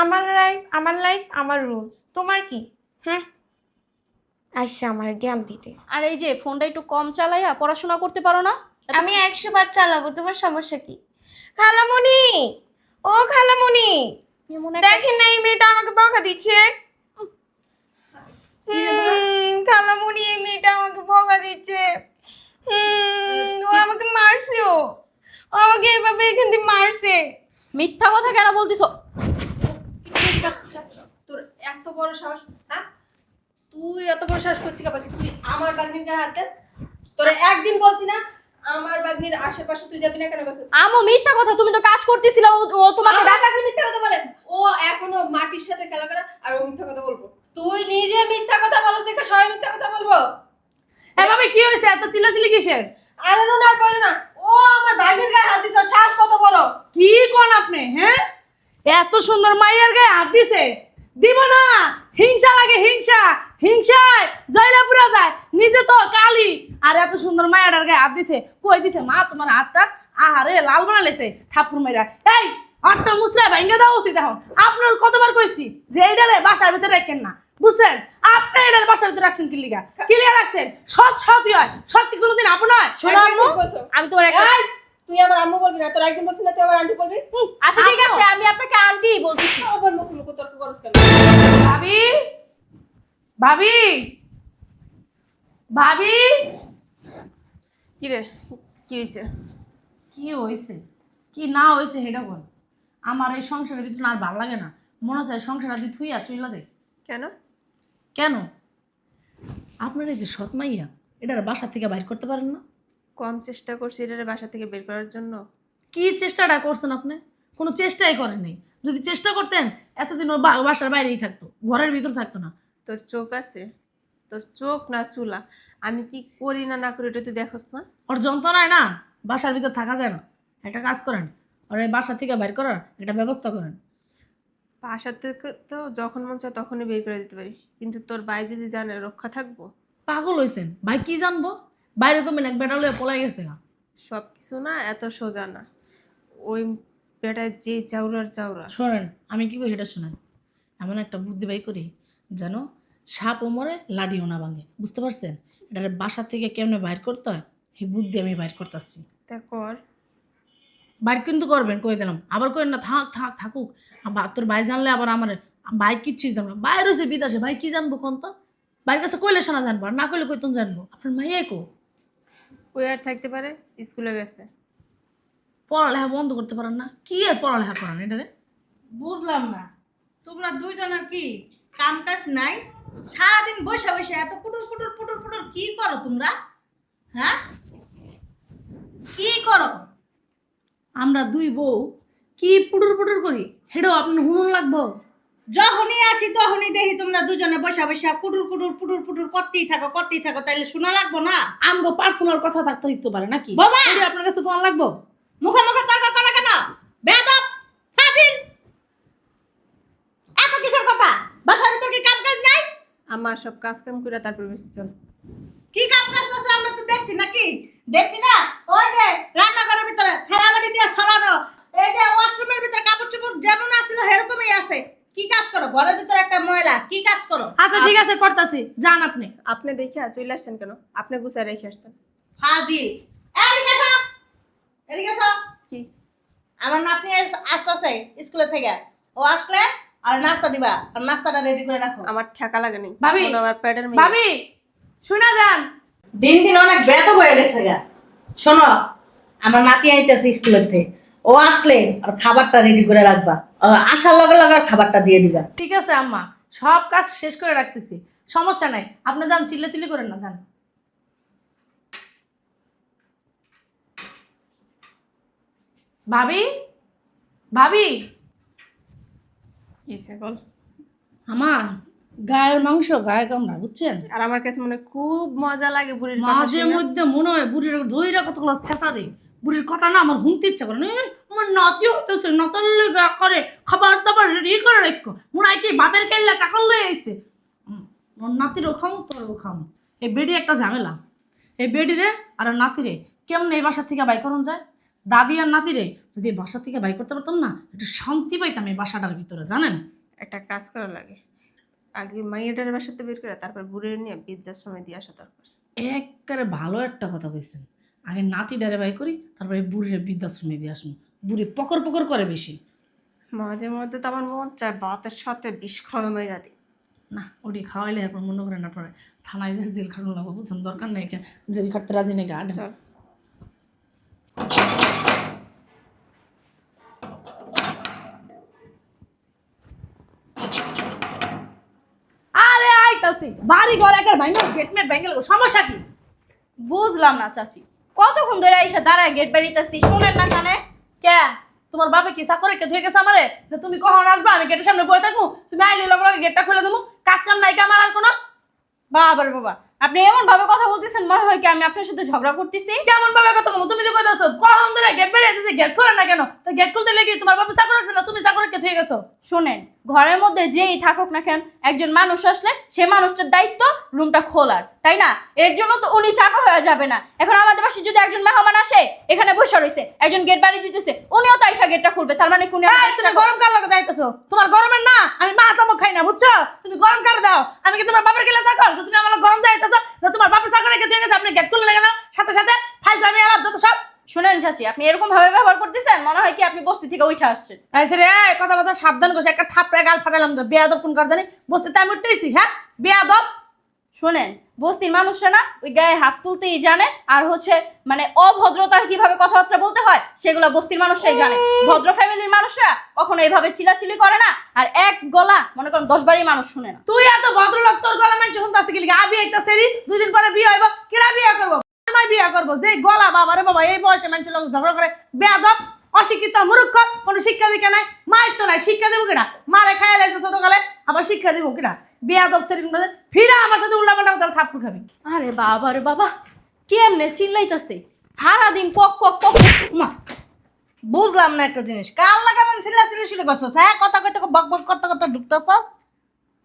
আমার লাইফ আমার রুলস, তোমার কি? হ্যাঁ, আচ্ছা, আমার জ্ঞান দিতে। আর এই যে ফোনটা একটু কম চালাইয়া পড়াশোনা করতে পারো না? আমি 100 বার চালাবো, তোমার সমস্যা কি? খালামণি, ও খালামণি, এমন একটা দেখেন না এই মেয়েটা আমাকে বকা দিচ্ছে। খালামণি, এই মেয়েটা আমাকে বকা দিচ্ছে। ও আমাকে মারছে, ও আমাকে এভাবে এখান থেকে মারছে। মিথ্যা কথা কেন বলতিছো? তোর এত বড় সাহস, হ্যাঁ? তুই এত বড় সাহস করতে পারছিস? তুই আমার বাগনির গায়ে হাত দিস? তোরা একদিন বলছি না আমার বাগনির আশেপাশে তুই যাবি না কেন? গেছিস আমো মিথ্যা কথা, তুমি তো কাজ করতেছিলে, ও তোমাকে আমার বাগনি মিথ্যা কথা বলে? ও এখনো মাটির সাথে খেলা করে আর ও মিথ্যা কথা বলবো? তুই নিজে মিথ্যা কথা বলছ দেখে সবাই মিথ্যা কথা বলবো? এভাবে কি হয়েছে? এত চিল্লাচিল্লি কিসের? আরে না আর বলে না, ও আমার বাগনির গায়ে হাত দিছে, সাহস কত বড়! কি কোন আপনি? হ্যাঁ, এত সুন্দর মাইয়ার গায়ে হাত দিছে, দিব না? হিংসা লাগে, হিংসা, হিংসায় জয়লাপুরা যায়, নিজে তো কালি আর এত সুন্দর মাইয়াটার গায়ে হাত দিছে। কই দিছে মা তোমার হাতটা? আহারে লাল বানালেছে থাপ্পড় মাইরা। এই হাতটা মুছলে ভাঙ্গা দেওয়া উচিত। এখন আপনার কতবার কইছি যে এইডালে বাসার ভিতরে রাখেন না, বুঝছেন? আপনি এটার বাসার ভিতরে রাখছেন কিলিগা রাখছেন? সৎ সৎই হয়, সত্যি কোনোদিন আপন হয়? শোনো আম্মু, বলছো? আমি তোমার একটা এই, তুই আমার আম্মু বলবি না? তোর একদিন বলছিস না তুই আমার আন্টি বলবি? আচ্ছা ঠিক আছে, আমি আপনাকে আন্টি বলতেছি। আবার মুখ মুখ তর্ক করছ কেন? ভাবি, ভাবি, ভাবি, কি রে, কি হয়েছে? কি হয়েছে কি না হয়েছে সেটা বল। আমার এই সংসারের ভিতরে আর ভালো লাগে না, মনে চায় সংসার আদি থুইয়া চইলা যায়। কেন? কেন? আপনার এই যে সৎ মাইয়া, এটার বাসা থেকে বাইর করতে পারেন না? কম চেষ্টা করছি এটারে বাসা থেকে বের করার জন্য। কি চেষ্টাটা করছেন আপনি? কোনো চেষ্টাই করেননি। যদি চেষ্টা করতেন এতদিন ওর বাসার বাইরেই থাকতো, ঘরের ভিতর থাকতো না। তোর চোখ আছে? তোর চোখ না চুলা? আমি কি করি না না করি এটা তুই দেখোস না? ওর যন্ত্রণায় না বাসার ভিতর থাকা যায় না। একটা কাজ করেন, ওর এই বাসা থেকে বাইর করার একটা ব্যবস্থা করেন। বাসা থেকে তো যখন মন চায় তখনই বের করে দিতে পারি, কিন্তু তোর ভাই যদি জানে রক্ষা থাকবো? পাগল হয়েছেন ভাই, কি জানবো? বাইরে কমে এক বেটা লয়ে পলাই গেছে গা। সব কিছু না এত সোজা না। ওই বেটায় যে চাউরার চাউরা। শোনেন, আমি কি করি সেটা শোনেন। এমন একটা বুদ্ধি বাই করি যেন সাপও মরে লাডিও না ভাঙে, বুঝতে পারছেন? এটা বাসা থেকে কেমনে বাইর করতে হয় এই বুদ্ধি আমি বাইর করতেছি। তা কর। বাইর কিন্তু করবেন, কই দিলাম। আবার করেন না থাক থাক থাকুক, তোর ভাই জানলে আবার আমার ভাই কিচ্ছুই জানবো না। বাইর হয়েছে বিদেশে, ভাই কি জানবো কোন তো? ভাইয়ের কাছে কইলে শোনা জানবো, আর না কইলে কইতন জানবো। আপনার মাইয়াই কো ওই আর থাকতে পারে, স্কুলে গেছে। পড়ালেখা বন্ধ করতে পারেন না? কি আর পড়ালেখা করেন এটা রে? বুঝলাম না, তোমরা দুইজনের কি কাম কাজ নাই? সারাদিন বসে বসে এত পুটুর পুটুর পুটুর পুটুর কি করো তোমরা? হ্যাঁ, কি করো? আমরা দুই বউ কি পুটুর পুটুর করি হেডো আপনার হুনুন লাগবো? যখনই আসি তখনই দেখি তোমরা দুজনে বসে বসে কুটুর কুটুর পুটুর পুটুর করতেই থাকো, তাইলে শোনা লাগবো না? আমগো পার্সোনাল কথা থাকতে হইতে পারে নাকি? বাবা! এটি আপনার কাছে কোন লাগবো? মুখে মুখে তর্ক করে কেন? বেয়াদব, ফাজিল, এত কিসের কথা? বাসার ভিতর কি কাম কাজ নাই? আমার সব কাজ কাম করে তারপর বেশি চল। কি কাম কাজ আছে আমরা তো দেখছি নাকি? দেখছি না? ওই যে রান্নাঘরের ভিতরে ফেরাবাড়ি দিয়ে ছড়ানো, এই যে ওয়াশরুমের ভিতরে কাপড় চোপড় যেমন আছিল সেরকমই আছে। কি কাজ করো? ঘরের ভিতরে একটা ময়লা, কি কাজ করো? আচ্ছা ঠিক আছে, করতাছি, যান আপনি। আপনি দেখে চলে আসছেন কেন? আপনি গুছায় রেখে আসতেন। ফাজিল, এদিকে এসো, এদিকে এসো। কি? আমার নাতনি আসতেছে স্কুলে থেকে, ও আসলে আর নাস্তা দিবা, আর নাস্তাটা রেডি করে রাখো। আমার ঠেকা লাগে নাই। ভাবি, এখন আমার পেটের মেয়ে। ভাবি শুনা যান। দিন দিন অনেক বেদ হয়ে গেছে গা। শোনো, আমার নাতি আইতেছে স্কুলের থেকে, ও আসলে আর খাবারটা রেডি করে রাখবা, আসার লগে লগে আর খাবারটা দিয়ে দিবা। ঠিক আছে আম্মা, সব কাজ শেষ করে রাখতেছি, সমস্যা নাই। আপনি যান, চিল্লাচিল্লি করেন না, যান। ভাবি, ভাবি, কিসে বল? আমার গায়ের মাংস গায়ে কামড়া, বুঝছেন? আর আমার কাছে মনে হয় খুব মজা লাগে বুড়ির কথা মাঝে শুনে। মধ্যে মনে হয় বুড়ির ধৈর্য কতগুলো ছেঁচা দিই। বুড়ির কথা না আমার হুমতে ইচ্ছা করে না। আমার নাতি হইতেছে, নাতার লেগা করে খাবার দাবার রেডি করে রাখো, মনে হয় কি বাপের কেল্লা চাকল লয়ে আসছে। ওর নাতিরও খামো, তোরও খামো। এই বেডি একটা ঝামেলা। এই বেডি রে আর নাতিরে কেমন এই বাসা থেকে বাই করুন যায়? দাদি আর নাতিরে যদি এই বাসা থেকে বাই করতে পারতাম না, একটু শান্তি পাইতাম এই বাসাটার ভিতরে, জানেন? একটা কাজ করা লাগে, আগে মাইয়াটার বাসাতে বের করে তারপর বুড়ে নিয়ে পিজ্জার সময় দিয়ে আসা দরকার। একবারে ভালো একটা কথা কইছেন। আগে নাতি ডারে বাই করি, তারপরে বুড়িরে বৃদ্ধাশ্রমে দিয়ে আসুন। বুড়ি পকর পকর করে বেশি। মাঝে মধ্যে তো আমার মন চায় ভাতের সাথে বিষ খাওয়া মাইরা দিই। না, ওটি খাওয়াইলে এরপর মনে করেন আপনার থানায় যে জেল খাটানো লাগবে, বুঝছেন? দরকার নেই, জেল খাটতে রাজি নেই গা। চল। আরে আইতাছি, বাড়ি ঘর একার ভাঙল, গেটমেট ভাঙল, সমস্যা কি? বুঝলাম না চাচি, কতক্ষণ ধরে এসে দাঁড়ায় গেট বেরিয়েছি, শুনেন না কানে? কে তোমার বাপে কি চাকরে কে ধুয়ে গেছে আমারে যে তুমি কখন আসবা আমি গেটের সামনে বসে থাকবো, তুমি আইলে লগে লগে গেটটা খুলে দেবো? কাজ কাম নাই কি আমার আর কোনো? বাবার বাবা, আপনি এমন ভাবে কথা বলতেছেন মনে হয় কি আমি আপনার সাথে ঝগড়া করতেছি। কেমন ভাবে কথা বলবো? তুমি তো কইতাছো কখন ধরে গেট বেরিয়ে দিছি, গেট খুলে না কেন? তো গেট খুলতে লেগে তোমার বাপে চাকর আছে না, তুমি চাকরে কে ধুয়ে গেছো? শোনেন, ঘরের মধ্যে যেই থাকুক না কেন, একজন মানুষ আসলে সেই মানুষটার দায়িত্ব রুমটা খোলার, তাই না? এর জন্য তো উনি চাকর হয়ে যাবে না। এখন আমাদের পাশে যদি একজন মেহমান আসে, এখানে বসে রইছে, একজন গেট বাড়ি দিতেছে, উনিও তো আইসা গেটটা খুলবে, তার মানে উনি এই, তুমি গরম কার লাগে দাইতেছো? তোমার গরমের না আমি মা তামক খাই না, বুঝছো? তুমি গরম কার দাও? আমি কি তোমার বাপের গেলে চাকর যে তুমি আমার গরম দাইতেছো? যে তোমার বাপের চাকরে কে ধুয়ে গেছে, আপনি গেট খুলে লাগে না সাথে সাথে ফাইজলামি আলাপ যত সব। শুনেন চাচি, আপনি এরকম ভাবে ব্যবহার করতেছেন মনে হয় কি আপনি বস্তি থেকে উঠে আসছেন। আইসে রে, কথা বলতে সাবধান করছে, একটা থাপড়ে গাল ফাটালাম তো। বেয়াদব কোন কার জানি, বসতে আমি উঠতেছি। হ্যাঁ, বেয়াদব। শোনেন, বস্তির মানুষরা না ওই গায়ে হাত তুলতেই জানে, আর হচ্ছে মানে অভদ্রতা কিভাবে কথাবার্তা বলতে হয় সেগুলো বস্তির মানুষরাই জানে। ভদ্র ফ্যামিলির মানুষরা কখনো এইভাবে চিলাচিলি করে না, আর এক গলা মনে করেন 10 বাড়ির মানুষ শুনে না। তুই এত ভদ্রলোক, তোর গলা মানছে শুনতে কি লিখে? আবি একটা সেরি 2 দিন পরে বিয়ে হইব, কেডা বিয়ে করবো? আমি বিয়ে করবো যে গলা, বাবা রে বাবা, এই বয়সে মানুষের লোক ঝগড়া করে। বেয়াদব, অশিক্ষিত, মূর্খ, কোনো শিক্ষা দিকে নাই, মায়ের তো নাই, শিক্ষা দেবো কিনা? মারে খাইয়া লাইছে ছোটকালে, আবার শিক্ষা দিব কিনা? বেয়াদব সেরি ফিরা আমার সাথে উল্টা পাল্টা কথা থাপ্পড় খাবি। আরে বাবা রে বাবা, কেমনে চিল্লাইতাছে সারাদিন পক পক পক। মা, বুঝলাম না একটা জিনিস, কাল লাগাবেন চিল্লাচিল্লি শুরু করছস? হ্যাঁ, কথা কইতে বক বক করতে করতে ঢুকতেছস।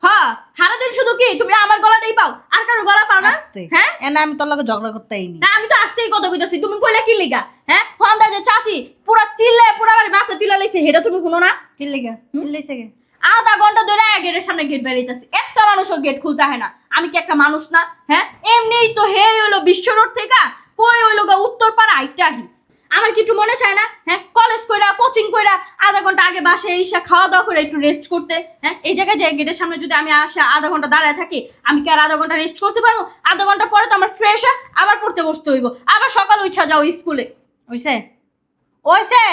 হ্যাঁ, সারাদিন শুধু কি তুমি আমার গলাটাই পাও, আর কারো গলা পাও না? আস্তে হ্যাঁ, এনে আমি তোর লগে ঝগড়া করতে আইনি। না আমি তো আসতেই কথা কইতাছি, তুমি কইলা কি লিগা? হ্যাঁ, হন্দা যে চাচি পুরা চিল্লে পুরা বাড়ি মাথা তুলা লাইছে, হেটা তুমি শুনো না? কি লিগা চিল্লাইছে গে? আধা ঘন্টা ধরে গেটের সামনে গেট বেরিয়েছে, একটা মানুষও গেট খুলতে হয় না। আমি কি একটা মানুষ না? হ্যাঁ, এমনিই তো হে হইলো বিশ্ব রোড থেকে কই হইলো গা উত্তরপাড়া আইটাহি। আমার কি একটু মনে চায় না? হ্যাঁ, কলেজ কইরা কোচিং কইরা আধা ঘন্টা আগে বাসায় এসে খাওয়া দাওয়া করে একটু রেস্ট করতে। হ্যাঁ, এই জায়গায় যে গেটের সামনে যদি আমি আসে আধা ঘন্টা দাঁড়ায় থাকি, আমি কি আর আধা ঘন্টা রেস্ট করতে পারবো? আধা ঘন্টা পরে তো আমার ফ্রেশ হয়ে আবার পড়তে বসতে হইব, আবার সকাল উঠা যাও স্কুলে। ওইছে ওইছে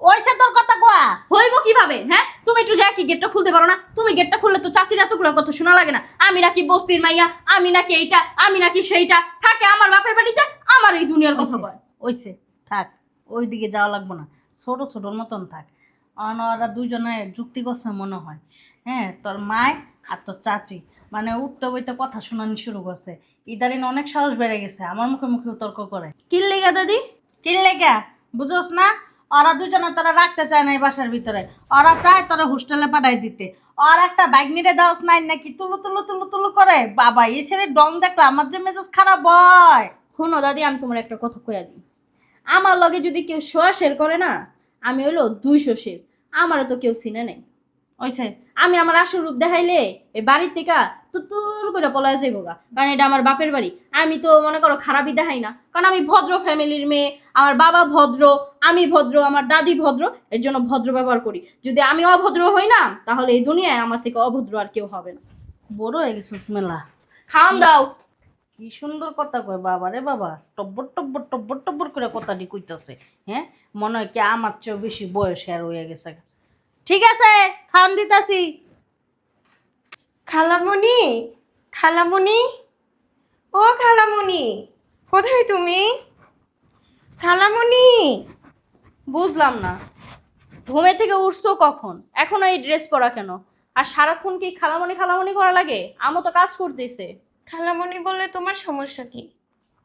ওইছে তোর কথা কোয়া। হইব কিভাবে? হ্যাঁ, তুমি একটু যা কি গেটটা খুলতে পারো না? তুমি গেটটা খুললে তো চাচির এতগুলো কথা শোনা লাগে না? আমি নাকি বস্তির মাইয়া, আমি নাকি এইটা, আমি নাকি সেইটা, থাকে আমার বাপের বাড়িতে, আমার এই দুনিয়ার কথা কয়। ওইছে থাক, ওই দিকে যাওয়া লাগবো না, ছোট ছোটর মতন থাক। ওরা দুইজনে যুক্তি করছে মনে হয়। হ্যাঁ, তোর মায় আর তোর চাচি মানে উঠতে বইতে কথা শোনানি শুরু করছে। ইদারিন অনেক সাহস বেড়ে গেছে, আমার মুখে মুখে তর্ক করে। কি লেগা দাদি? কিনলে কে বুঝোস না? ওরা দুজনে তোরা রাখতে চায় না এই বাসার ভিতরে, ওরা চায় তোরা হোস্টেলে পাঠাই দিতে। আর একটা বাইক নিয়ে দেওয়াস নাই নাকি তুলু তুলু তুলু তুলু করে। বাবা, এই ছেলে ডং দেখলে আমার যে মেজাজ খারাপ হয়। শোনো দাদি, আমি তোমার একটা কথা কইয়া দিই, আমার লগে যদি কেউ শোয়া শের করে না, আমি হইলো 200 শের, আমারও তো কেউ চিনে নেই। ওইছে আমি আমার আসল রূপ দেখাইলে এই বাড়ির থেকে তুতুর করে পলায় যাইব গা, কারণ এটা আমার বাপের বাড়ি। আমি তো মনে করো খারাপই দেখাই না, কারণ আমি ভদ্র ফ্যামিলির মেয়ে, আমার বাবা ভদ্র, আমি ভদ্র, আমার দাদি ভদ্র, এর জন্য ভদ্র ব্যবহার করি। যদি আমি অভদ্র হই না, তাহলে এই দুনিয়ায় আমার থেকে অভদ্র আর কেউ হবে না। বড় হয়ে গেছিস মেলা। খাওন দাও। কি সুন্দর কথা কয় বাবা রে বাবা, টব্বর টব্বর টব্বর টব্বর করে কথাটি কইতাছে। হ্যাঁ, মনে হয় কি আমার চেয়েও বেশি বয়স আর হয়ে গেছে। ঠিক আছে, খাওয়ান দিতাছি। খালামণি, খালামণি, ও খালামণি, কোথায় তুমি? খালামণি, বুঝলাম না, ঘুমে থেকে উঠছো কখন? এখন এই ড্রেস পরা কেন? আর সারাক্ষণ কি খালামণি খালামণি করা লাগে? আমও তো কাজ করতেছে। খালামণি বললে তোমার সমস্যা কি?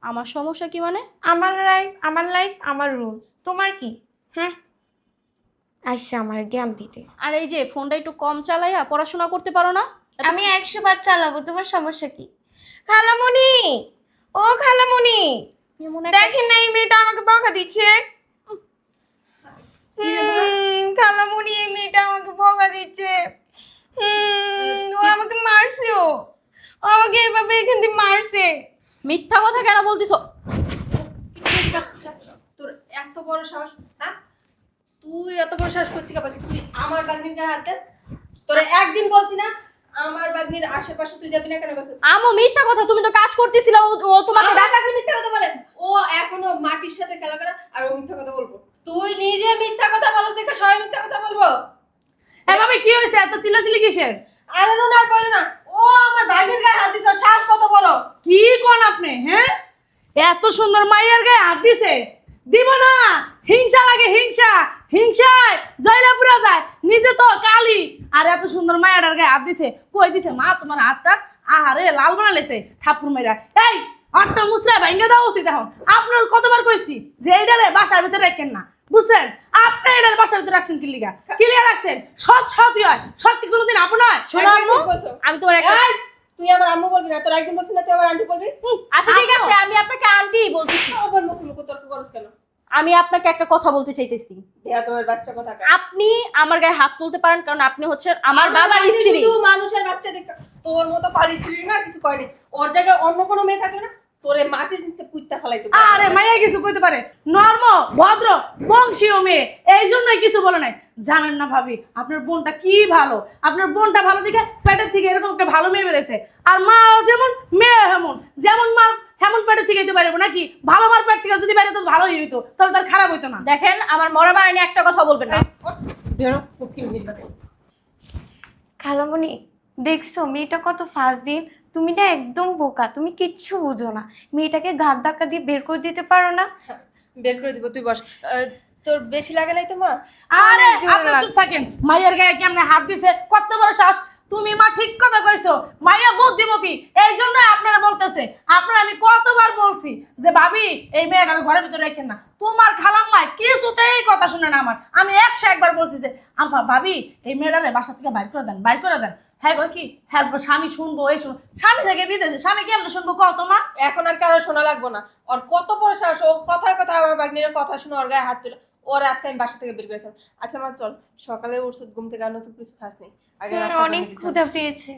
আমার সমস্যা কি মানে? আমার লাইফ আমার রুলস, তোমার কি? হ্যাঁ, আচ্ছা আমার জ্ঞান দিতে। আর এই যে ফোনটা একটু কম চালাইয়া পড়াশোনা করতে পারো না? আমি 100 বার চালাবো, তোমার সমস্যা কি? খালামণি, ও খালামণি, এমন একটা- দেখেন না এই মেয়েটা আমাকে বকা দিচ্ছে। খালামুনি এই মেয়েটা আমাকে বকা দিচ্ছে। ও আমাকে মারছেও, ও আমাকে এভাবে এখান থেকে মারছে। মিথ্যা কথা কেন বলতিছো? তোর এত বড় সাহস, হ্যাঁ? তুই এত বড় সাহস করতে পারছিস? তুই আমার বাগনির গায়ে হাত দিস? তোরা একদিন বলছি না আমার বাগনির আশেপাশে তুই যাবি না কেন গেছিস? আমো মিথ্যা কথা, তুমি তো কাজ করতেছিলে, ও তোমাকে আমার বাগনি মিথ্যা কথা বলে? ও এখনো মাটির সাথে খেলা করে আর ও মিথ্যা কথা বলবো? তুই নিজে মিথ্যা কথা বলছ দেখে সবাই মিথ্যা কথা বলবো? এভাবে কি হয়েছে? এত চিল্লাচিল্লি কিসের? আরে না আর বলে না, ও আমার বাগনির গায়ে হাত দিছে, সাহস কত বড়! কি কোন আপনি? হ্যাঁ, এত সুন্দর মাইয়ার গায়ে হাত দিছে, দিব না? হিংসা লাগে, হিংসা। হিংসায় জয়লা পুরা যায়, নিজে তো কালি আর এত সুন্দর মায়াটার গায়ে হাত দিছে। কই দিছে মা তোমার হাতটা? আহারে লাল বানালেছে থাপ্পড় মাইরা। এই হাতটা মুছলে ভাঙ্গা দেওয়া উচিত। এখন আপনার কতবার কইছি যে এইটারে বাসার ভিতরে রাখেন না, বুঝছেন? আপনি এটার বাসার ভিতরে রাখছেন কিলিগা? কিলিগা রাখছেন? সৎ সৎই হয়, সত্যি কোনোদিন আপনার শোনো আম্মু, বলছো? আমি তোমার একটা এই, তুই আমার আম্মু বলবি না, তোর একদিন বলছিস না তুই আমার আন্টি বলবি? আচ্ছা ঠিক আছে, আমি আপনাকে আন্টি বলতেছি। আবার মুখ মুখ তর্ক করছ কেন? আমি আপনাকে একটা কথা বলতে চাইতেছি। বেয়াদবের বাচ্চা কথা। আপনি আমার গায়ে হাত তুলতে পারেন কারণ আপনি হচ্ছেন আমার বাবার স্ত্রী। শুধু মানুষের বাচ্চা দেখ, তোর মতো পারি ছিলি না, কিছু কয়নি। ওর জায়গায় অন্য কোনো মেয়ে থাকলে না তোরে মাটির নিচে পুঁততে ফেলাইতো। আরে মাইয়া কিছু কইতে পারে, নর্ম ভদ্র বংশীয় মেয়ে, এই জন্যই কিছু বলে নাই। জানেন না ভাবি, আপনার বোনটা কি ভালো, আপনার বোনটা ভালো দেখে পেটের থেকে এরকম একটা ভালো মেয়ে বেড়েছে। আর মা যেমন মেয়ে হেমন, যেমন মা হেমন পেটের থেকে যেতে পারবো নাকি? ভালো মার পেট থেকে যদি বাইরে তো ভালোই হইতো, তাহলে তার খারাপ হইতো না। দেখেন আমার মরা মারা নিয়ে একটা কথা বলবেন না। বেরো ফুকিং দিবা। খালামুনি দেখছো মেয়েটা কত ফাজিল? তুমি না একদম বোকা, তুমি কিচ্ছু বুঝো না। মেয়েটাকে ঘাট ধাক্কা দিয়ে বের করে দিতে পারো না? বের করে দিব, তুই বস। তোর বেশি লাগে নাই তো মা? আরে অনেক জোরে আপনি চুপ লাগছে। থাকেন। মাইয়ার গায়ে কেমনে হাত দিছে, কত বড় শ্বাস! তুমি মা ঠিক কথা কইছো, মাইয়া বুদ্ধিমতী, এই জন্য আপনারা বলতেছে। আপনারা আমি কতবার বলছি যে ভাবি এই মেয়েটার ঘরের ভিতরে রাখেন না। তোমার খালাম্মা কিছুতেই কথা শুনে না আমার। আমি 101 বার বলছি যে আম্মা ভাবি এই মেয়েটারে বাসা থেকে বাইর করে দেন, বাইর করে দেন। হ্যাঁ গো কি হ্যাঁ স্বামী শুনবো, এই শুনবো। স্বামী থেকে বিদেশে, স্বামী কেমনে শুনবো কত মা? এখন আর কারো শোনা লাগবো না। ওর কত বড় সাহস, ও কথায় কথায় আমার বাগনির কথা শুনে ওর গায়ে হাত তুলে। ওর আজকে আমি বাসা থেকে বের করেছিলাম। আচ্ছা মা চল, সকালে উঠছ ঘুম থেকে, আর নতুন কিছু খাস নেই। আগে রাস্তা অনেক থেকে চল। ক্ষুধা পেয়েছে,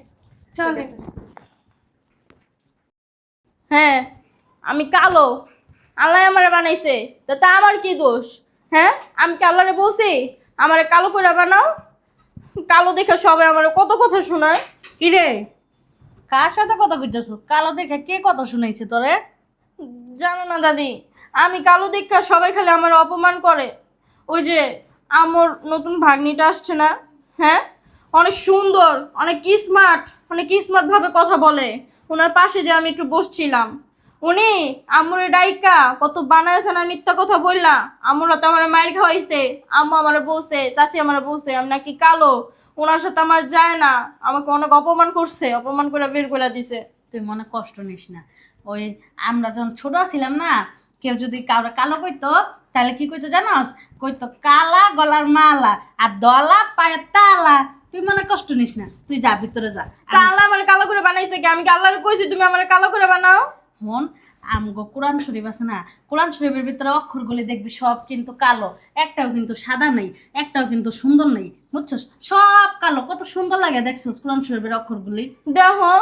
চলে। হ্যাঁ আমি কালো, আল্লাহ আমারে বানাইছে, তো তা আমার কি দোষ? হ্যাঁ আমি কি আল্লাহরে বলছি আমারে কালো করে বানাও? কালো দেখে সবাই আমারে কত কথা শোনায়। কি রে, কার সাথে কথা কইতেছিস? কালো দেখে কে কথা শুনাইছে তোরে? জানো না দাদি, আমি কালো দেখা সবাই খালি আমার অপমান করে। ওই যে আমার নতুন ভাগ্নিটা আসছে না, হ্যাঁ অনেক সুন্দর, অনেক স্মার্ট ভাবে কথা বলে। ওনার পাশে যে আমি একটু বসছিলাম, উনি আমরে ডাইকা কত বানাইছে না মিথ্যা কথা বললা। আমরা তো আমার মায়ের খাওয়াইছে, আম্মু আমার বলছে, চাচি আমার বলছে আমি নাকি কালো। ওনার সাথে আমার যায় না, আমাকে অনেক অপমান করছে, অপমান করে বের করে দিছে। তুই মনে কষ্ট নিস না। ওই আমরা যখন ছোট ছিলাম না, কেউ যদি কাউরে কালো কইতো তাহলে কি কইতো জানোস? কইতো কালা গলার মালা আর দলা পায়ের তালা। তুই মনে কষ্ট নিস না, তুই যা ভিতরে যা। তা আল্লাহ আমার কালো করে বানাইছে কি? আমি কি আল্লাহরে কইছি তুমি আমার কালো করে বানাও? মন আমগো কোরআন শরীফ আছে না, কোরআন শরীফের ভিতরে অক্ষরগুলি দেখবি সব কিন্তু কালো, একটাও কিন্তু সাদা নেই, একটাও কিন্তু সুন্দর নেই, বুঝছস? সব কালো, কত সুন্দর লাগে দেখছস কোরআন শরীফের অক্ষরগুলি? দেখো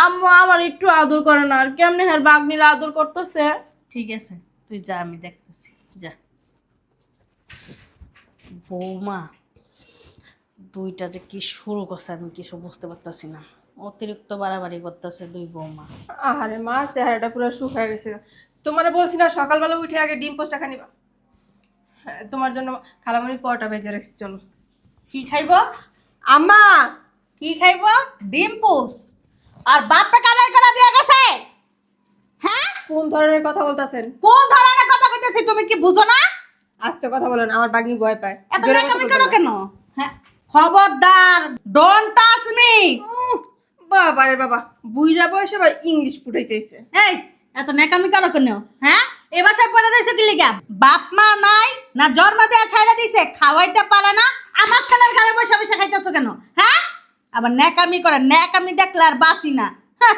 আম্মু আমার একটু আদর করে না, আর কেমনে হের বাগনির আদর করতেছে। ঠিক আছে তুই যা, আমি দেখতেছি, যা। বৌমা দুইটা যে কি শুরু করছে আমি কিছু বুঝতে পারতাছি না, অতিরিক্ত বাড়াবাড়ি করতেছে দুই বৌমা। আরে মা চেহারাটা পুরো শুকায় গেছে। তোমারে বলছি না সকালবেলা উঠে আগে ডিম পোস্টটা খানিবা। হ্যাঁ, তোমার জন্য খালামণি পরোটা ভেজে রেখেছি, চলো। কি খাইব আম্মা? কি খাইব? ডিম পোস? আর বাপটা কামাই করা দিয়া গেছে? হ্যাঁ, কোন ধরনের কথা বলতেছেন? কোন ধরনের কথা কইতেছি তুমি কি বুঝো না? আস্তে কথা বলেন, আমার বাগনি ভয় পায়। এত জোরে কথা নাকামি বলবেন করো না। কেন? হ্যাঁ, খবরদার, ডোন্ট টাচ মি। বাবা রে বাবা, বুইড়া বয়সে আবার ইংলিশ ফুটাইতেছে। এই এত নাকামি করো কেন? হ্যাঁ, এ বাসায় পড়ে রইছে কি লিগা? বাপ মা নাই না, জন্ম দেয়া ছাইড়া দিছে, খাওয়াইতে পারে না, আমার ছেলের ঘরে বসে বসে খাইতেছো কেন? হ্যাঁ, আবার নাকামি করে, নাকামি দেখলে আর বাসি না। হ্যাঁ,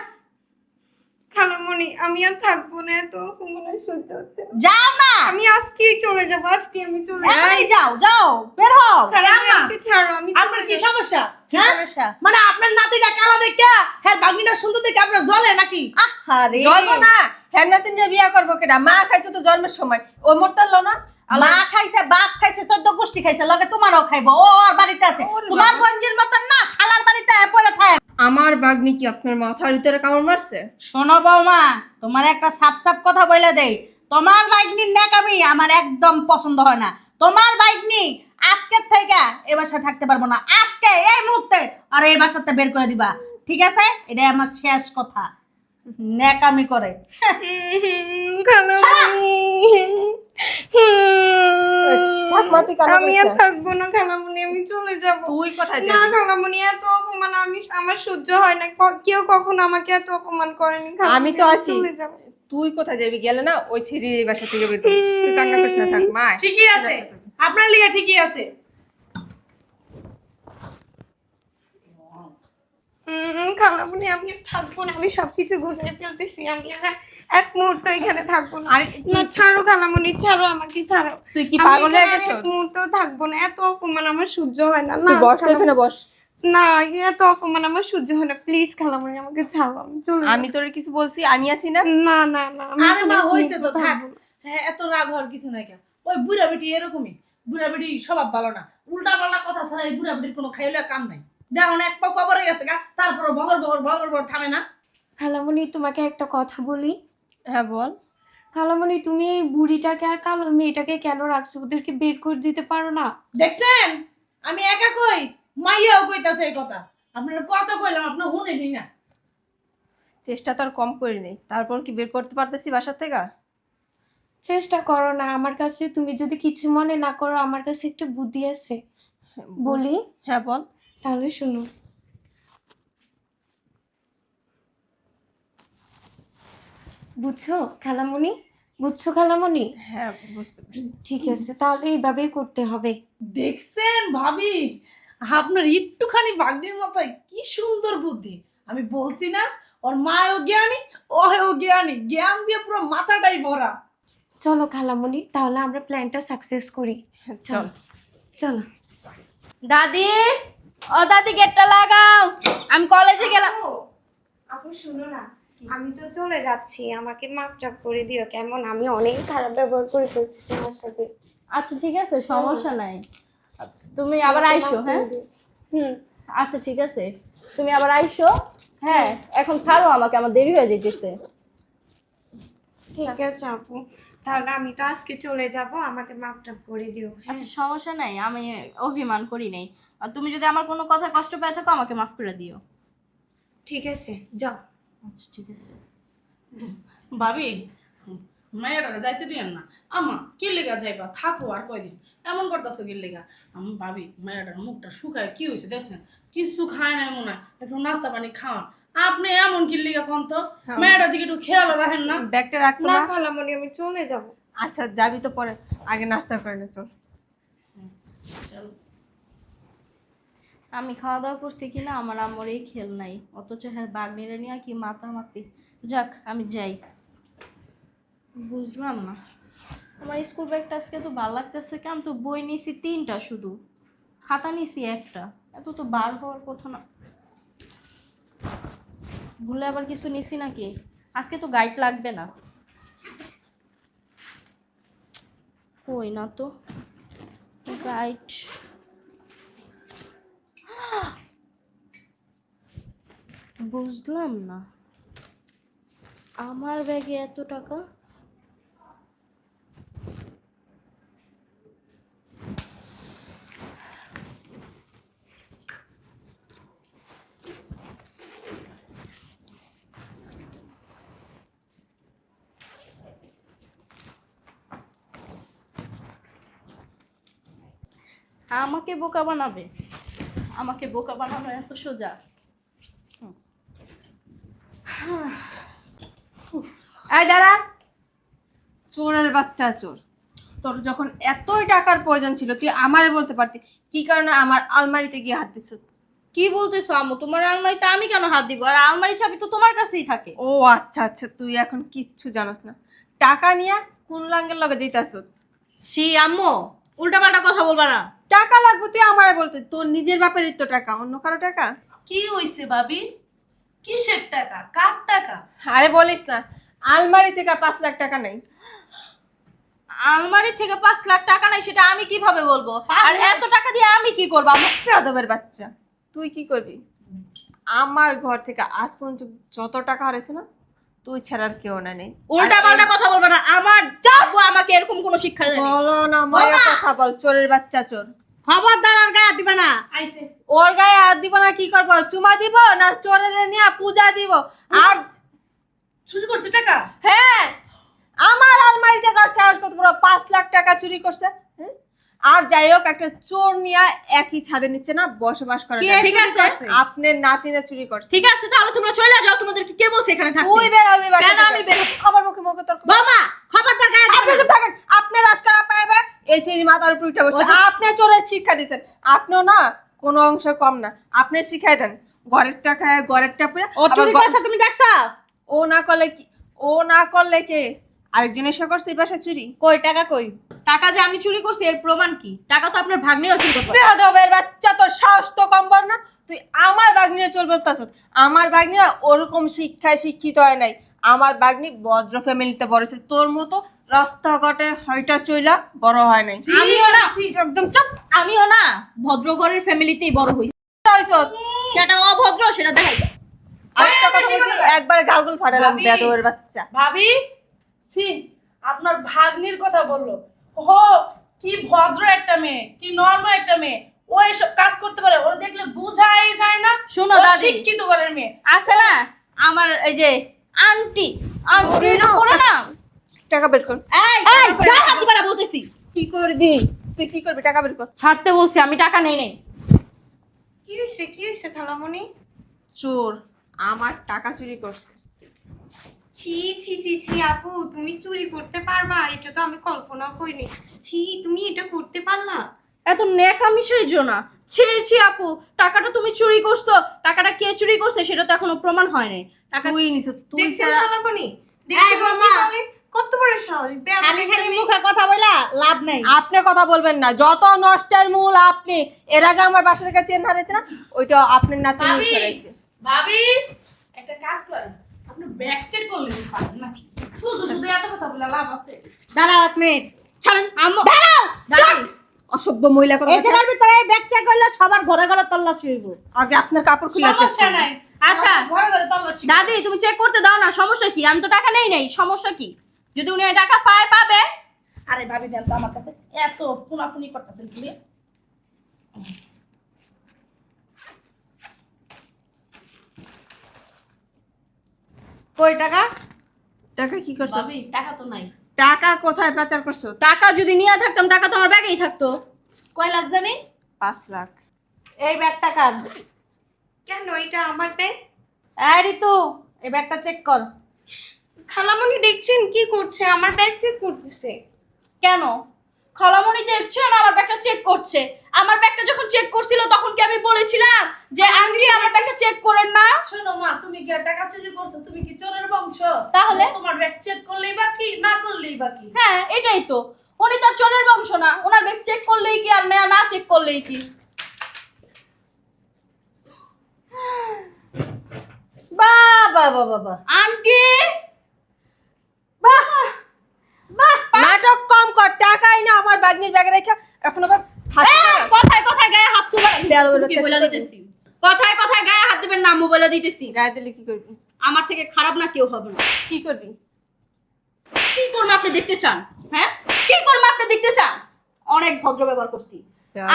খালামণি আমি আর থাকবো না, এত অপমান আর সহ্য হচ্ছে না। যাও না, আমি আজকেই চলে যাবো, আজকে আমি চলে যাবো। এখনই যাও, যাও, বের হও। খালামণি, আমাকে ছাড়ো, আমি আপনার কি সমস্যা? কি হ্যাঁ সমস্যা? মানে আপনার নাতিটা কালো দেখে হ্যাঁ বাগনিটা সুন্দর দেখে আপনার জ্বলে নাকি? আহারে, জন্ম না হ্যাঁ নাতিনরা বিয়া করবো কেডা? মা খাইছে তো জন্মের সময়, ও মরতাল না। মা খাইছে, বাপ খাইছে, 14 গোষ্ঠী খাইছে, লগে তোমারও খাইবো। ও আর বাড়িতে আছে, ওরে তোমার বাবা। গঞ্জির মতন না, খালার বাড়িতে পড়ে থাকে। আমার বাগনি কি আপনার মাথার ভিতরে কামড় মারছে? শোনো বৌমা, তোমার একটা সাপ সাপ কথা বলে দেই, তোমার বাইকনির ন্যাকামি আমার একদম পছন্দ হয় না। তোমার বাইকনি আজকের থেকে এই বাসায় থাকতে পারবো না, আজকে এই মুহূর্তে আর এই বাসাতে বের করে দিবা, ঠিক আছে? এটাই আমার শেষ কথা। ন্যাকামি করে। খালামণি, থাক মা, তুই কান্না আমি করিস আর না। থাকবো না খালামণি, আমি চলে যাবো। তুই কোথায় না যাবি? খালামণি, এত অপমান আমার সহ্য হয় না। কেউ কখনো আমাকে এত অপমান করেনি খালামণি, আমি তো আছি। চলে যাবো। তুই কোথায় যাবি? গেলে না ওই ছেড়ে এই বাসা থেকে বের করবি। তুই কান্না করিস না, থাক মা। ঠিকই আছে, আপনার লিগে ঠিকই আছে। খালামণি, আমি আর থাকবো না, আমি সবকিছু গুছিয়ে ফেলতেছি, আমি আর এক মুহূর্ত এখানে থাকবো না। আরে না ছাড়ো খালামণি, ছাড়ো, আমাকে ছাড়ো। তুই কি আমি পাগল হয়ে এখানে আর গেছিস? এক মুহূর্তও থাকবো না, এত অপমান আমার সহ্য হয় না। তুই না বস তো খালামণি, এখানে বস। না এত অপমান আমার সহ্য হয় না, প্লিজ খালামণি আমাকে ছাড়ো, আমি চলে আমি তোরে কিছু বলছি? আমি আছি না। না না না, আমি আরে মা এখানে এক হইছে তো, মুহূর্ত থাক। থাকবো না। হ্যাঁ এত রাগ হওয়ার কিছু নাই কেন, ওই বুড়া বেটি এরকমই, বুড়া বেটি স্বভাব ভালো না, উল্টা পাল্টা কথা ছাড়া এই বুড়া বেটির কোনো খাইলে কাম নাই। দেখো না এক পা কবরে গেছে গা, তারপর বগর বগর বগর বগর থামে না। খালামণি, তোমাকে একটা কথা বলি। হ্যাঁ বল। খালামণি, তুমি এই বুড়িটাকে আর কালো মেয়েটাকে কেন রাখছো? ওদেরকে বের করে দিতে পারো না? দেখছেন আমি একা কই, মাইয়াও কইতাছে এই কথা, আপনার কত কইলাম আপনি শুনেনি না। চেষ্টা তো আর কম করি নাই, তারপর কি বের করতে পারতেছি বাসা থেকে? চেষ্টা করো না। আমার কাছে তুমি যদি কিছু মনে না করো, আমার কাছে একটা বুদ্ধি আছে, বলি? হ্যাঁ বল। তাহলে শুনো। বুঝছো খালামণি? বুঝছো খালামণি? হ্যাঁ বুঝতে পারছি। ঠিক আছে, তাহলে এইভাবেই করতে হবে। দেখছেন ভাবি, আপনার একটুখানি বাগনির মাথায় কি সুন্দর বুদ্ধি। আমি বলছি না ওর মায়ও জ্ঞানী, ওহেও জ্ঞানী, জ্ঞান দিয়ে পুরো মাথাটাই ভরা। চলো খালামণি, তাহলে আমরা প্ল্যানটা সাকসেস করি। চল। চলো। দাদি, ও দাদি গেটটা লাগাও, আমি কলেজে গেলাম। আপু শুনো না, আমি তো চলে যাচ্ছি, আমাকে মাফ করে দিও কেমন? আমি অনেক খারাপ ব্যবহার করে ফেলছি তোমার সাথে। আচ্ছা ঠিক আছে, সমস্যা নাই, তুমি আবার আইসো। হ্যাঁ হুম, আচ্ছা ঠিক আছে, তুমি আবার আইসো। হ্যাঁ এখন ছাড়ো আমাকে, আমার দেরি হয়ে যেতেছে। ঠিক আছে আপু, তাহলে আমি তো আজকে চলে যাব, আমাকে মাফ করে দিও। আচ্ছা সমস্যা নাই, আমি অভিমান করি নাই। আর তুমি যদি আমার কোনো কথা কষ্ট পেয়ে থাকো আমাকে মাফ করে দিও। ঠিক আছে, যাও। আচ্ছা ঠিক আছে। ভাবি মায়েরা যাইতে দিয়েন না। আমা কি লেগা যাইবা, থাকো আর কয়দিন, এমন করতেছো কি লেগা? আমি ভাবি মায়েরার মুখটা শুকায় কি হয়েছে দেখছেন, কিছু খায় নাই মনে হয়, একটু নাস্তা পানি খাওয়ান। আপনি এমন কি লেগা কন তো, মায়েরার দিকে একটু খেয়াল রাখেন না। ব্যাগটা রাখতো না না? খালামণি, আমি চলে যাব। আচ্ছা যাবি তো পরে, আগে নাস্তা করে নে, চল। চল। আমি খাওয়া দাওয়া করছি কিনা আমার আম্মুর এই খেল নাই, অথচ হ্যাঁ বাগনিরে নিয়ে কি মাতামাতি। যাক আমি যাই। বুঝলাম না, আমার স্কুল ব্যাগটা আজকে তো ভালো লাগতেছে কেন, তো বই নিছি 3টা, শুধু খাতা নিছি 1টা, এত তো বার হওয়ার কথা না। ভুলে আবার কিছু নিছি নাকি? আজকে তো গাইড লাগবে না। কই না তো গাইড। বুঝলাম না, আমার ব্যাগে এত টাকা। আমাকে বোকা বানাবে, আমাকে বোকা বানানো এত সোজা? এই দাঁড়া, চোরের বাচ্চা চোর। তোর যখন এতই টাকার প্রয়োজন ছিল তুই আমারে বলতে পারতি, কি কারণে আমার আলমারিতে গিয়ে হাত দিছ? কি বলতেছো আম্মু? তোমার আলমারিতে আমি কেন হাত দিব? আর আলমারি চাবি তো তোমার কাছেই থাকে। ও আচ্ছা আচ্ছা, তুই এখন কিচ্ছু জানোস না। টাকা নিয়া কোন লাঙ্গের লগে যাইতাছ? ছি আম্মু, উল্টাপাল্টা কথা বলবা না। টাকা লাগবে তুই আমার বলতে, তোর নিজের বাপেরই তো টাকা, অন্য কারো টাকা? কি হইছে ভাবি? কিসের টাকা? কার টাকা? আরে বলিস না, আলমারি থেকে 5 লাখ টাকা নেই। আলমারি থেকে 5 লাখ টাকা নাই সেটা আমি কিভাবে বলবো? আর এত টাকা দিয়ে আমি কি করবো আম্মু? বেয়াদবের বাচ্চা, তুই কি করবি? আমার ঘর থেকে আজ পর্যন্ত যত টাকা হারাইছে না, তুই ছাড়ার কেউ না নেই। উল্টাপাল্টা কথা বলবা না। আমার যাবো আমাকে এরকম কোনো শিক্ষা দেয়নি। বলো না মায়া কথা বল, চোরের বাচ্চা চোর। খবরদার আর গায়ে দিবে না। আইছে ওর গায়ে হাত দিব না, কি করবো? চুমা দিব না চোরের নিয়ে পূজা দিব? আর চুরি করছে টাকা? হ্যাঁ, আমার আলমারি থেকে আর সাহস কত বড় 5 লাখ টাকা চুরি করছে। হ্যাঁ? আর যাই হোক, একটা চোর নিয়ে একই ছাদের নিচে না বসবাস করে। কে ঠিক চুরি আছে। করছে? আপনার নাতিনে চুরি করছে। ঠিক আছে, তাহলে তোমরা চলে যাও। তোমাদেরকে কে বলছে এখানে থাকতে? তুই বের হবি বাসা কেন আমি থেকে। বের হব? আবার মুখে মুখে তর্ক। বাবা খবরদার গায়ে দিবে আপনি না। চুপ থাকেন। আপনার আজকাল পাইবে এই চিনি মাথার উপর উঠে বসছে। আপনি চোরের শিক্ষা দিয়েছেন, আপনিও না কোনো অংশ কম না। আপনি শিখাই দেন, ঘরের টাকা ঘরের টাকা। ও চুরি করছে তুমি দেখছো? ও না করলে কি? ও না করলে কে? আরেকজন এসে করছে এই বাসা চুরি? কই টাকা কই? টাকা যে আমি চুরি করছি এর প্রমাণ কি? টাকা তো আপনার ভাগ্নেও চুরি করতে পারে। বেয়াদবের বাচ্চা, তোর সাহস তো কম বড় না। তুই আমার বাগনিরে চল বলতাছ? আমার বাগনিরা ওরকম শিক্ষায় শিক্ষিত হয় নাই। আমার বাগনি ভদ্র ফ্যামিলিতে বড়ছে, তোর মতো রাস্তাঘাটে হয়টা চইলা বড় হয় নাই। আমিও না, একদম চুপ আমিও না ভদ্র ঘরের ফ্যামিলিতেই বড় হইছি। হইছ। যেটা অভদ্র সেটা দেখাই। আরেকটা কথা বলবি, একবারে গালগুল ফাটালাম। ভাবি। বেয়াদবের বাচ্চা। ভাবি সি আপনার ভাগ্নির কথা বললো। ও কি ভদ্র একটা মেয়ে, কি নরমাল একটা মেয়ে, ও এসব কাজ করতে পারে? ওর দেখলে বোঝাই যায় না। শোনো ও দাদি, শিক্ষিত ঘরের মেয়ে। আছে না আমার এই যে আন্টি, আন্টি করে না। টাকা বের কর। এই গায়ে হাত দিবা না বলতেছি। কি করবি তুই? কি করবি? টাকা বের কর। ছাড়তে বলছি, আমি টাকা নেই নেই। কি হয়েছে খালামণি? চোর আমার টাকা চুরি করছে। ছি ছি ছি ছি আপু, তুমি চুরি করতে পারবা? এটা তো আমি কল্পনাও করিনি। ছি, তুমি এটা করতে পারলা? এত ন্যাকামি সহ্য না। ছি ছি আপু, টাকাটা তুমি চুরি করছো। টাকাটা কে চুরি করছে সেটা তো এখনো প্রমাণ হয় নাই। টাকা তুই নিছ, তুই দেখছেন ছাড়া। খালামণি? এই দেখছেন ও কি বোমা। বলে? কত বড় সাহস! বেয়াদব খালি একটা খালি মেয়ে। মুখে কথা বইলা লাভ নাই। আপনি কথা বলবেন না, যত নষ্টের মূল আপনি। এর আগে আমার বাসা থেকে চেন হারাইছে না, ওইটা আপনার নাতি ভাবি হারাইছে। ভাবি একটা কাজ করেন, আপনি ব্যাগ চেক করলেন পারেন নাকি? শুধু শুধু এত কথা বলে লাভ আছে? দাঁড়াও 1 মিনিট। ছাড়েন আম্মু দাঁড়াও। দাঁড়ান। অসভ্য মহিলা কথা এই বলছে। জায়গার ভিতরে ব্যাগ চেক করলে সবার ঘরে ঘরে তল্লাশি হইব। আগে আপনার কাপড় খুলে চেক সমস্যা করুন। নাই। আচ্ছা। ঘরে ঘরে তল্লাশি। দাদি তুমি চেক করতে দাও না, সমস্যা কি? আমি তো টাকা নেই নেই, সমস্যা কি? যদি উনি এই টাকা পায় পাবে। আরে ভাবি দেন তো আমার কাছে, এত পুনাপুনি করতেছেন কি? কই টাকা? টাকা কি করছো? ভাবি টাকা তো নাই। টাকা কোথায় পাচার করছো? টাকা যদি নিয়ে থাকতাম, টাকা তো আমার ব্যাগেই থাকতো। কয় লাখ জানি? 5 লাখ। এই ব্যাগ টাকা। কেন? এটা আমার ব্যাগ। এই রিতু, এই ব্যাগটা চেক কর। খালামণি দেখছেন কি করছে? আমার ব্যাগ চেক করতেছে। কেন? খালামণি দেখছেন আমার ব্যাগটা চেক করছে। আমার ব্যাগটা যখন চেক করছিল তখন কি আমি বলেছিলাম যে আন্টি আমার ব্যাগটা চেক করেন না? শোনো মা, তুমি কি আর টাকা চুরি করছো? তুমি কি চোরের বংশ? তাহলে? যে তোমার ব্যাগ চেক করলেই বাকি, না করলেই বাকি। হ্যাঁ, এটাই তো। উনি তো আর চোরের বংশ না। ওনার ব্যাগ চেক করলেই কি আর না চেক করলেই কি? বাবা বাবা বাবা। আন্টি বাহ বাহ। নাটক কম কর, টাকাই না আমার বাগনির ব্যাগে রেখে এখন আবার হাত দিতে কথায় কথায় গায়ে হাত তুলে বেয়াদবের কি বাচ্চা বলে কি দিতেছি? কথায় কথায় গায়ে হাত দিবেন না, আম্মু বলে দিতেছি। গায়ে দিলে কি করবি? আমার থেকে খারাপ না কেউ হবে না। কি করবি? কি করবো আপনি দেখতে চান? হ্যাঁ, কি করবো আপনি দেখতে চান? অনেক ভদ্র ব্যবহার করছি।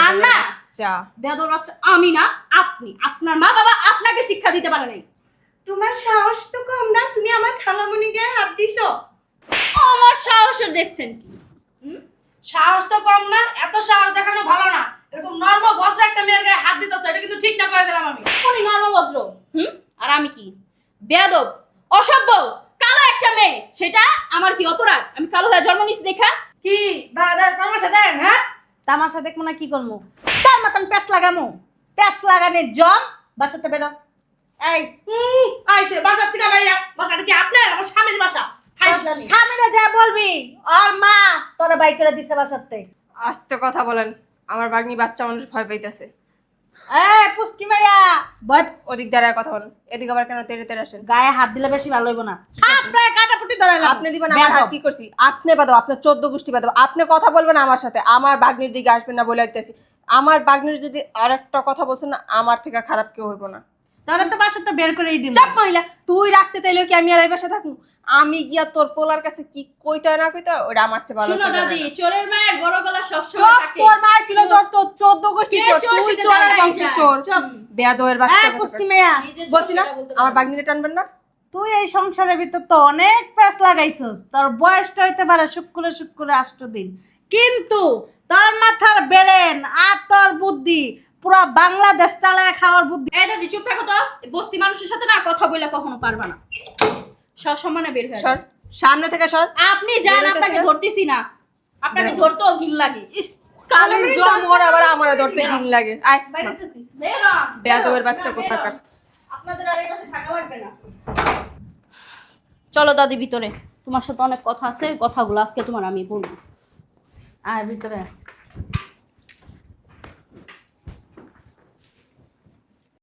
আর না, চা বেয়াদব বাচ্চা আমি না, আপনি। আপনার মা বাবা আপনাকে শিক্ষা দিতে পারে নাই। তোমার সাহস তো কম না, তুমি আমার খালামণি গায়ে হাত দিছো। আমার সাহসের দেখছেন কি? সাহস তো কম না, এত সাহস দেখানো ভালো না। এরকম নরমাল ভদ্র একটা মেয়ের গায়ে হাত দিতেছ, এটা কিন্তু ঠিক না করে দিলাম আমি। উনি নর্মভদ্র, আর আমি কি? বেয়াদব, অসভ্য, কালো একটা মেয়ে। সেটা আমার কি অপরাধ? আমি কালো হয়ে জন্ম নিচ্ছি দেখা? কি দাঁড়া দাঁড়া তামাশা দেন? হ্যাঁ তামাশা দেখবো না কি করবো? তার মতন প্যাস লাগামো। প্যাস লাগানে জম বাসাতে বেরো। এই আইছে বাসার থেকে ভাইয়া, বাসাটা কি আপনার? আমার স্বামীর বাসা। সামনে যা বলবি আর মা তোরা বাই করে দিছে বাসাতে। আস্তে কথা বলেন, আমার ভাগ্নি বাচ্চা মানুষ ভয় পাইতেছে। পুষ্কি মাইয়া ভয় ওদিক দ্বারা কথা বলেন, এদিকে আবার কেন তেড়ে তেড়ে আসেন? গায়ে হাত দিলে বেশি ভালো হইব না। আপনার কাটাপুটি ধরাইলাম। আপনি দিবেন আমার হাত কি করছি? আপনি বাদো, আপনার 14 গোষ্ঠী বাদো। আপনি কথা বলবেন আমার সাথে, আমার বাগ্নির দিকে আসবেন না বলে দিতেছি। আমার বাগ্নির যদি আরেকটা কথা বলছেন না, আমার থেকে খারাপ কেউ হইব না। তাহলে তো বাসাতে বের করেই দিন। চাপ মহিলা, তুই রাখতে চাইলেও কি আমি আর এই বাসায় থাকবো? আমি গিয়া তোর পোলার কাছে কি কইতে না কইতে ওটা আমার চেয়ে ভালো। শুনো দাদি, চোরের মায়ের বড় গলা সবসময় চোপ, থাকে। তোর মা ছিল চোর, তোর 14 গোষ্ঠী কে চোর, চোর তুই সেটা চোরের দেখাই বংশের যায়। চোর। চুপ। বেয়াদবের বাচ্চা। পুষ্কি মাইয়া নিজের বলছি না চোখেরা বলতে আমার পারে। বাগ্নিরে টানবেন না। তুই এই সংসারের ভিতর তো অনেক প্যাস লাগাইছস। তোর বয়সটা হইতে পারে শুক্রে 8 দিন, কিন্তু তোর মাথার বেরেন আর তোর বুদ্ধি পুরো বাংলাদেশ চালায় খাওয়ার বুদ্ধি। এই দাদি চুপ থাকো তো, এই বস্তি মানুষের সাথে না কথা বলে কখনো পারবা না। সব সমানে বের হয়ে সর, যাও। সামনে থেকে সর। আপনি জান বেরোইতেছে আপনাকে না? ধরতেছি না, আপনাকে ধরতেও ঘিন লাগে। ইস, কালে জম ওর আবার আমার ধরতে দিন লাগে। আয় বাইরেতেছি বের হন। বেয়াদবের বাচ্চা বের হন। কোথাকার। আপনাদের আর এই পাশে থাকা লাগবে না। চলো দাদি ভিতরে, তোমার সাথে অনেক কথা আছে, কথাগুলো আজকে তোমার আমি বলবো। আয় ভিতরে।